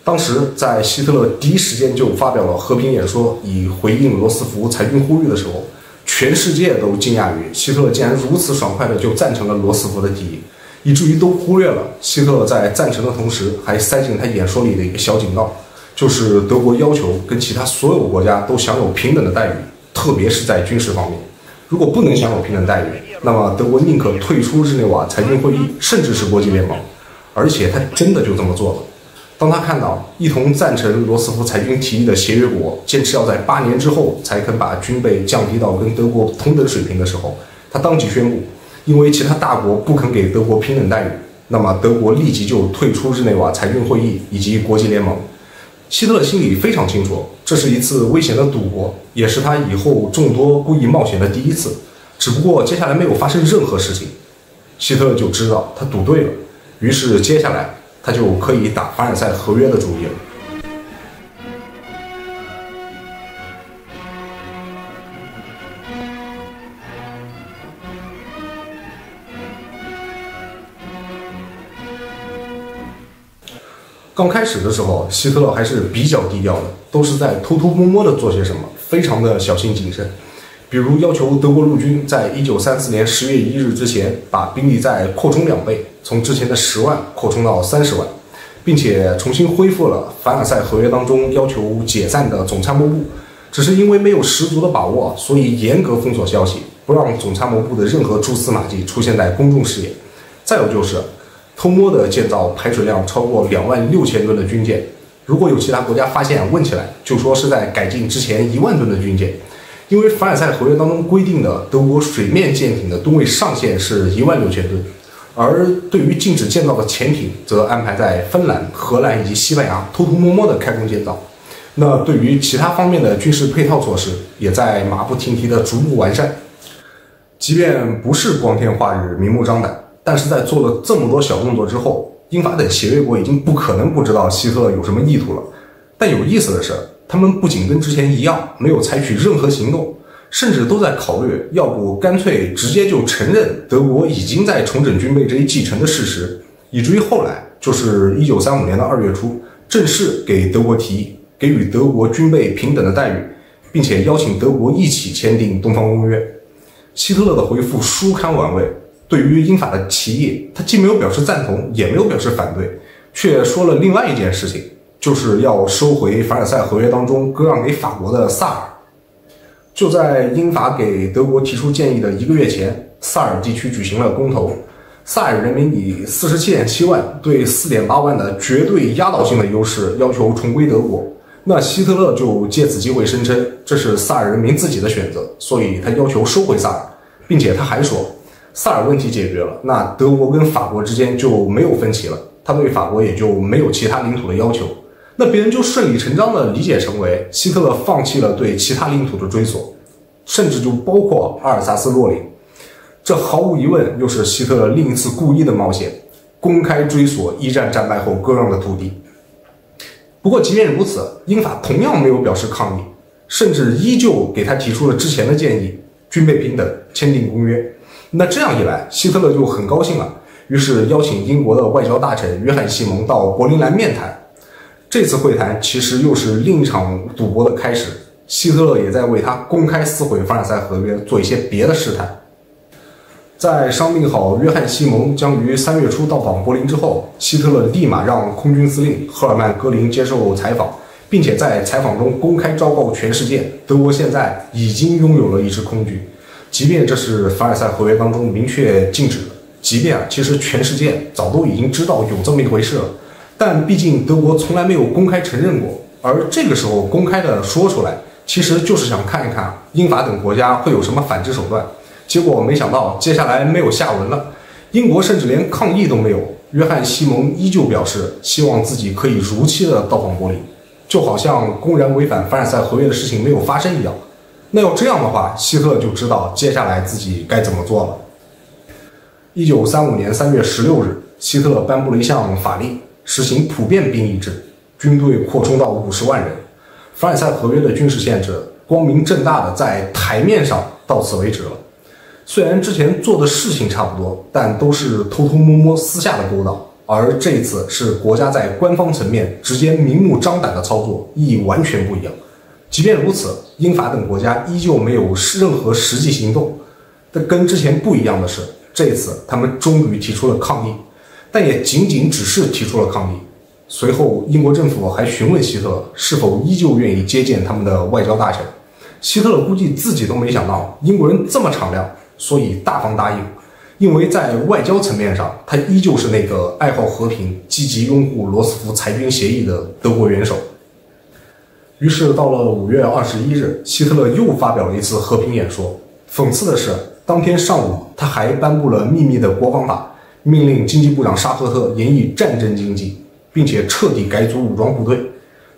当时在希特勒第一时间就发表了和平演说，以回应罗斯福裁军呼吁的时候，全世界都惊讶于希特勒竟然如此爽快的就赞成了罗斯福的提议，以至于都忽略了希特勒在赞成的同时还塞进他演说里的一个小警告，就是德国要求跟其他所有国家都享有平等的待遇，特别是在军事方面。如果不能享有平等待遇，那么德国宁可退出日内瓦裁军会议，甚至是国际联盟。而且他真的就这么做了。当他看到一同赞成罗斯福裁军提议的协约国坚持要在8年之后才肯把军备降低到跟德国同等水平的时候，他当即宣布，因为其他大国不肯给德国平等待遇，那么德国立即就退出日内瓦裁军会议以及国际联盟。希特勒心里非常清楚，这是一次危险的赌博，也是他以后众多故意冒险的第一次。只不过接下来没有发生任何事情，希特勒就知道他赌对了，于是接下来他就可以打凡尔赛合约的主意了。刚开始的时候，希特勒还是比较低调的，都是在偷偷摸摸的做些什么，非常的小心谨慎。比如要求德国陆军在1934年10月1日之前把兵力再扩充2倍，从之前的10万扩充到30万，并且重新恢复了凡尔赛合约当中要求解散的总参谋部。只是因为没有十足的把握，所以严格封锁消息，不让总参谋部的任何蛛丝马迹出现在公众视野。再有就是偷摸的建造排水量超过26000吨的军舰，如果有其他国家发现问起来，就说是在改进之前1万吨的军舰。因为凡尔赛合约当中规定的德国水面舰艇的吨位上限是16000吨，而对于禁止建造的潜艇，则安排在芬兰、荷兰以及西班牙偷偷摸摸的开工建造。那对于其他方面的军事配套措施，也在马不停蹄的逐步完善。即便不是光天化日、明目张胆，但是在做了这么多小动作之后，英法等协约国已经不可能不知道希特勒有什么意图了。但有意思的是，他们不仅跟之前一样没有采取任何行动，甚至都在考虑要不干脆直接就承认德国已经在重整军备这一既成的事实，以至于后来就是1935年的2月初，正式给德国提议给予德国军备平等的待遇，并且邀请德国一起签订东方公约。希特勒的回复殊堪玩味，对于英法的提议，他既没有表示赞同，也没有表示反对，却说了另外一件事情，就是要收回凡尔赛合约当中割让给法国的萨尔。就在英法给德国提出建议的1个月前，萨尔地区举行了公投，萨尔人民以47.7万对4.8万的绝对压倒性的优势要求重归德国。那希特勒就借此机会声称这是萨尔人民自己的选择，所以他要求收回萨尔，并且他还说萨尔问题解决了，那德国跟法国之间就没有分歧了，他对法国也就没有其他领土的要求。那别人就顺理成章地理解成为希特勒放弃了对其他领土的追索，甚至就包括阿尔萨斯洛林。这毫无疑问又是希特勒另一次故意的冒险，公开追索一战战败后割让的土地。不过即便如此，英法同样没有表示抗议，甚至依旧给他提出了之前的建议，军备平等，签订公约。那这样一来，希特勒就很高兴了，于是邀请英国的外交大臣约翰·西蒙到柏林来面谈。这次会谈其实又是另一场赌博的开始，希特勒也在为他公开撕毁凡尔赛合约做一些别的试探。在商定好约翰·西蒙将于3月初到访柏林之后，希特勒立马让空军司令赫尔曼·戈林接受采访，并且在采访中公开昭告全世界，德国现在已经拥有了一支空军。即便这是凡尔赛合约当中明确禁止的，即便其实全世界早都已经知道有这么一回事了，但毕竟德国从来没有公开承认过，而这个时候公开的说出来，其实就是想看一看英法等国家会有什么反制手段。结果没想到接下来没有下文了，英国甚至连抗议都没有。约翰·西蒙依旧表示希望自己可以如期的到访柏林，就好像公然违反凡尔赛合约的事情没有发生一样。那要这样的话，希特勒就知道接下来自己该怎么做了。1935年3月16日，希特勒颁布了一项法令，实行普遍兵役制，军队扩充到50万人。凡尔赛合约的军事限制光明正大的在台面上到此为止了。虽然之前做的事情差不多，但都是偷偷摸摸私下的勾当，而这次是国家在官方层面直接明目张胆的操作，意义完全不一样。即便如此，英法等国家依旧没有任何实际行动。但跟之前不一样的是，这次他们终于提出了抗议，但也仅仅只是提出了抗议。随后，英国政府还询问希特勒是否依旧愿意接见他们的外交大臣。希特勒估计自己都没想到英国人这么敞亮，所以大方答应。因为在外交层面上，他依旧是那个爱好和平、积极拥护罗斯福裁军协议的德国元首。于是到了5月21日，希特勒又发表了一次和平演说。讽刺的是，当天上午他还颁布了秘密的国防法，命令经济部长沙赫特研议战争经济，并且彻底改组武装部队。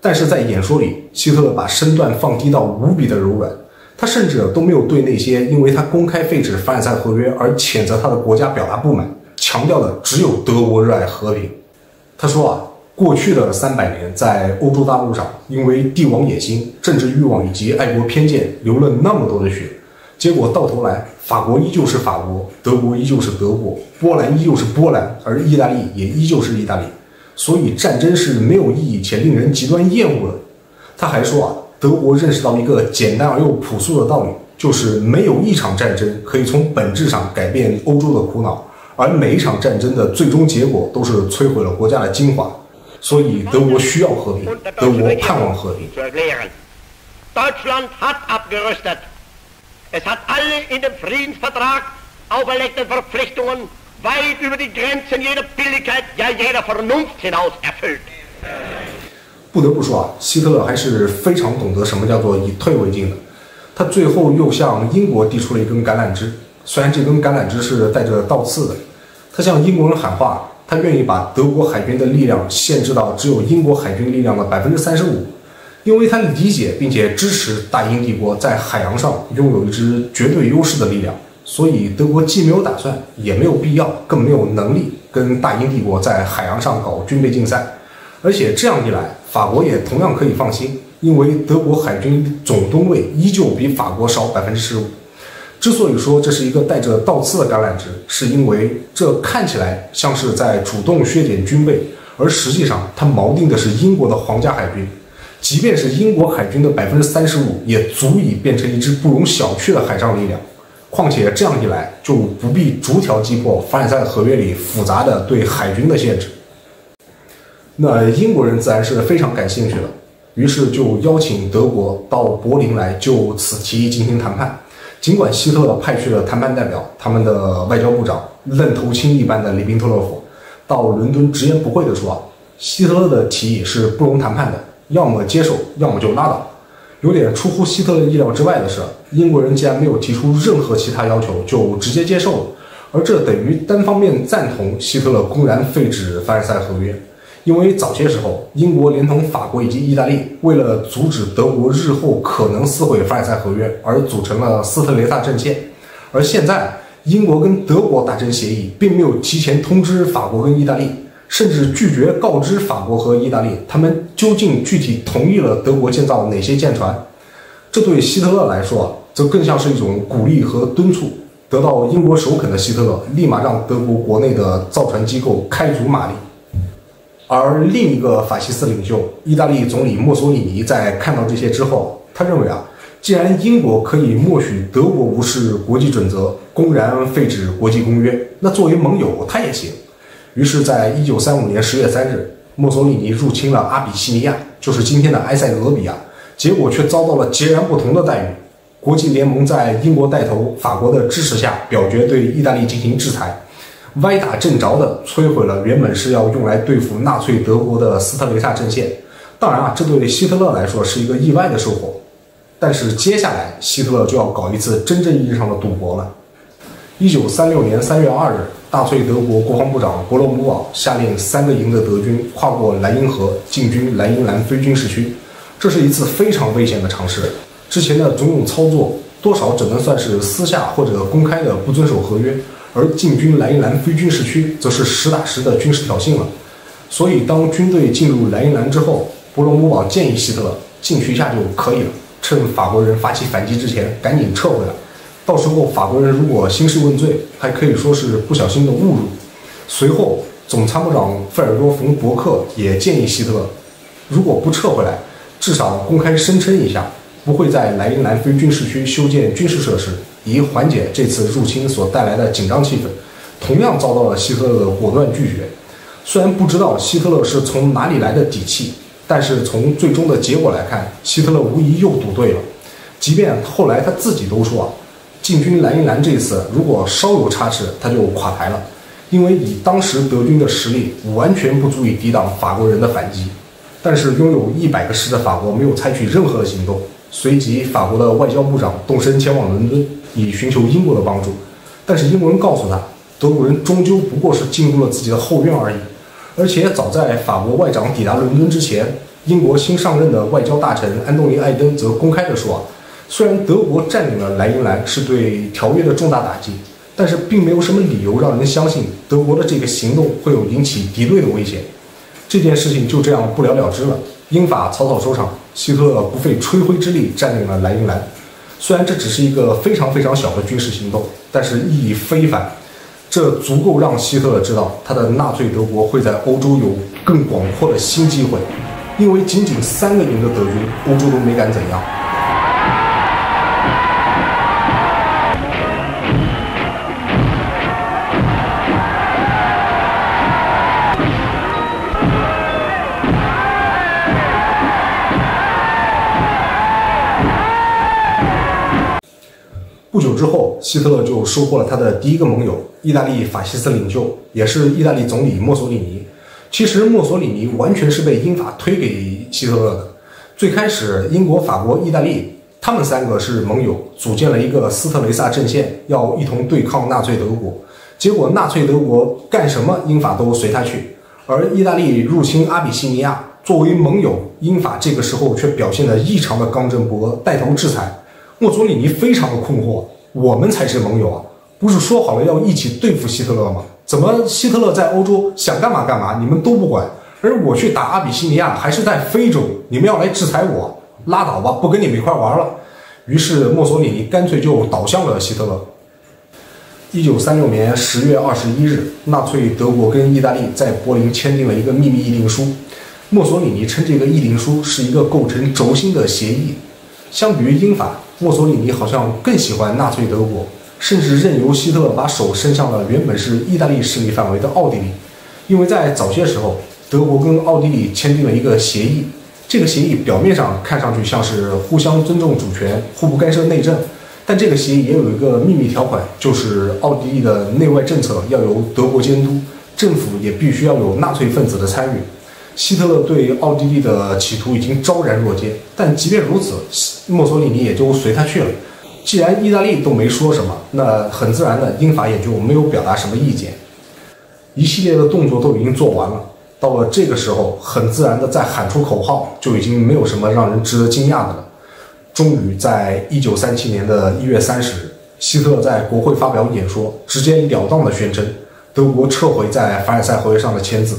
但是在演说里，希特勒把身段放低到无比的柔软，他甚至都没有对那些因为他公开废止凡尔赛合约而谴责他的国家表达不满，强调的只有德国热爱和平。他说过去的300年，在欧洲大陆上，因为帝王野心、政治欲望以及爱国偏见流了那么多的血，结果到头来，法国依旧是法国，德国依旧是德国，波兰依旧是波兰，而意大利也依旧是意大利。所以战争是没有意义且令人极端厌恶的。他还说德国认识到一个简单而又朴素的道理，就是没有一场战争可以从本质上改变欧洲的苦恼，而每一场战争的最终结果都是摧毁了国家的精华。所以德国需要和平，德国盼望和平。Deutschland hat abgerüstet. Es hat alle in dem Friedensvertrag auferlegten Verpflichtungen weit über die Grenzen jeder Billigkeit, ja jeder Vernunft hinaus erfüllt. 不得不说希特勒还是非常懂得什么叫做以退为进的。他最后又向英国递出了一根橄榄枝，虽然这根橄榄枝是带着倒刺的。他向英国人喊话，他愿意把德国海军的力量限制到只有英国海军力量的35%，因为他理解并且支持大英帝国在海洋上拥有一支绝对优势的力量。所以德国既没有打算，也没有必要，更没有能力跟大英帝国在海洋上搞军备竞赛。而且这样一来，法国也同样可以放心，因为德国海军总吨位依旧比法国少15%。之所以说这是一个带着倒刺的橄榄枝，是因为这看起来像是在主动削减军备，而实际上它锚定的是英国的皇家海军。即便是英国海军的35%，也足以变成一支不容小觑的海上力量。况且这样一来，就不必逐条击破凡尔赛合约里复杂的对海军的限制。那英国人自然是非常感兴趣的，于是就邀请德国到柏林来就此提议进行谈判。尽管希特勒派去了谈判代表，他们的外交部长愣头青一般的里宾特洛甫到伦敦直言不讳地说希特勒的提议是不容谈判的，要么接受，要么就拉倒。有点出乎希特勒意料之外的是，英国人竟然没有提出任何其他要求，就直接接受了，而这等于单方面赞同希特勒公然废止凡尔赛合约。因为早些时候，英国连同法国以及意大利为了阻止德国日后可能撕毁凡尔赛合约而组成了斯特雷萨阵线，而现在英国跟德国达成协议，并没有提前通知法国跟意大利，甚至拒绝告知法国和意大利他们究竟具体同意了德国建造哪些舰船。这对希特勒来说则更像是一种鼓励和敦促。得到英国首肯的希特勒立马让德国国内的造船机构开足马力。而另一个法西斯领袖意大利总理墨索里尼在看到这些之后，他认为既然英国可以默许德国无视国际准则，公然废止国际公约，那作为盟友他也行。于是在1935年10月3日，墨索里尼入侵了阿比西尼亚，就是今天的埃塞俄比亚，结果却遭到了截然不同的待遇。国际联盟在英国带头、法国的支持下表决对意大利进行制裁，歪打正着的摧毁了原本是要用来对付纳粹德国的斯特雷萨阵线。当然这对希特勒来说是一个意外的收获。但是接下来希特勒就要搞一次真正意义上的赌博了。1936年3月2日，纳粹德国国防部长伯勒姆堡下令3个营的德军跨过莱茵河，进军莱茵兰非军事区。这是一次非常危险的尝试。之前的种种操作多少只能算是私下或者公开的不遵守合约，而进军莱茵兰非军事区则是实打实的军事挑衅了。所以当军队进入莱茵兰之后，伯勒姆堡建议希特勒进去一下就可以了，趁法国人发起反击之前赶紧撤回来，到时候法国人如果兴师问罪，还可以说是不小心的误入。随后总参谋长费尔多·冯·伯克也建议希特勒，如果不撤回来，至少公开声称一下，不会在莱茵兰非军事区修建军事设施，以缓解这次入侵所带来的紧张气氛。同样遭到了希特勒的果断拒绝。虽然不知道希特勒是从哪里来的底气，但是从最终的结果来看，希特勒无疑又赌对了。即便后来他自己都说进军莱茵兰这次如果稍有差池，他就垮台了，因为以当时德军的实力，完全不足以抵挡法国人的反击。但是拥有100个师的法国没有采取任何的行动。随即，法国的外交部长动身前往伦敦，以寻求英国的帮助。但是英国人告诉他，德国人终究不过是进入了自己的后院而已。而且早在法国外长抵达伦敦之前，英国新上任的外交大臣安东尼·艾登则公开地说，虽然德国占领了莱茵兰是对条约的重大打击，但是并没有什么理由让人相信德国的这个行动会有引起敌对的危险。这件事情就这样不了了之了，英法草草收场，希特勒不费吹灰之力占领了莱茵兰。虽然这只是一个非常非常小的军事行动，但是意义非凡。这足够让希特勒知道，他的纳粹德国会在欧洲有更广阔的新机会，因为仅仅3个营的德军，欧洲都没敢怎样。不久之后，希特勒就收获了他的第一个盟友，意大利法西斯领袖，也是意大利总理墨索里尼。其实墨索里尼完全是被英法推给希特勒的。最开始，英国、法国、意大利，他们3个是盟友，组建了一个斯特雷萨阵线，要一同对抗纳粹德国。结果纳粹德国干什么，英法都随他去。而意大利入侵阿比西尼亚，作为盟友，英法这个时候却表现得异常的刚正不阿，带头制裁。墨索里尼非常的困惑，我们才是盟友啊，不是说好了要一起对付希特勒吗？怎么希特勒在欧洲想干嘛干嘛，你们都不管，而我去打阿比西尼亚还是在非洲，你们要来制裁我，拉倒吧，不跟你们一块玩了。于是墨索里尼干脆就倒向了希特勒。1936年10月21日，纳粹德国跟意大利在柏林签订了一个秘密议定书。墨索里尼称这个议定书是一个构成轴心的协议。相比于英法，墨索里尼好像更喜欢纳粹德国，甚至任由希特勒把手伸向了原本是意大利势力范围的奥地利。因为在早些时候，德国跟奥地利签订了一个协议，这个协议表面上看上去像是互相尊重主权、互不干涉内政，但这个协议也有一个秘密条款，就是奥地利的内外政策要由德国监督，政府也必须要有纳粹分子的参与。希特勒对奥地利的企图已经昭然若揭，但即便如此，墨索里尼也就随他去了。既然意大利都没说什么，那很自然的，英法也就没有表达什么意见。一系列的动作都已经做完了，到了这个时候，很自然的再喊出口号，就已经没有什么让人值得惊讶的了。终于在1937年的1月30日，希特勒在国会发表演说，直截了当的宣称德国撤回在凡尔赛合约上的签字。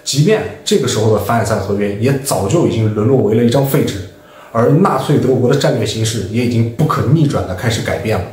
即便这个时候的凡尔赛合约也早就已经沦落为了一张废纸，而纳粹德国的战略形势也已经不可逆转地开始改变了。